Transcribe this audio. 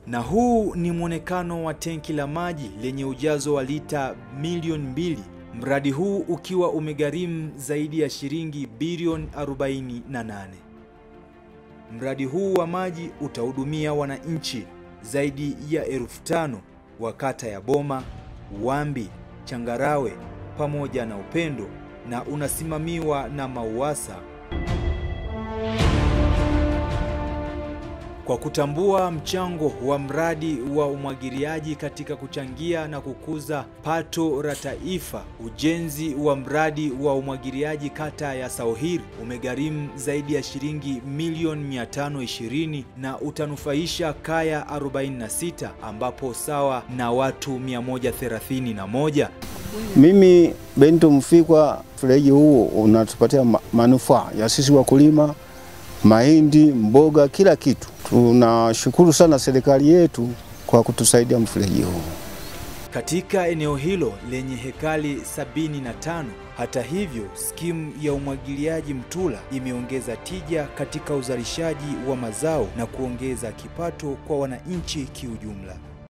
Na huu ni mwonekano wa tenki la maji lenye ujazo wa lita milioni 2, mradi huu ukiwa umegharimu zaidi ya shilingi bilioni 48. Mradi huu wa maji utahudumia wananchi zaidi ya 5,000 wa kata ya Boma, Uwambi, Changarawe pamoja na Upendo, na unasimamiwa na MAUWASA. Kwa kutambua mchango wa mradi wa umwagiliaji katika kuchangia na kukuza pato la taifa, ujenzi wa mradi wa umwagiliaji kata ya Sauhiri umegharimu zaidi ya shilingi milioni 520 na utanufaisha kaya 46 ambapo sawa na watu 131. Mimi Bento Mfikwa, mfereji huo unatupatia manufaa ya sisi wakulima, mahindi, mboga, kila kitu. Tunashukuru sana serikali yetu kwa kutusaidia mfereji huu. Katika eneo hilo lenye hekali 75, hata hivyo, skimu ya umwagiliaji Mtula imeongeza tija katika uzalishaji wa mazao na kuongeza kipato kwa wananchi kiujumla.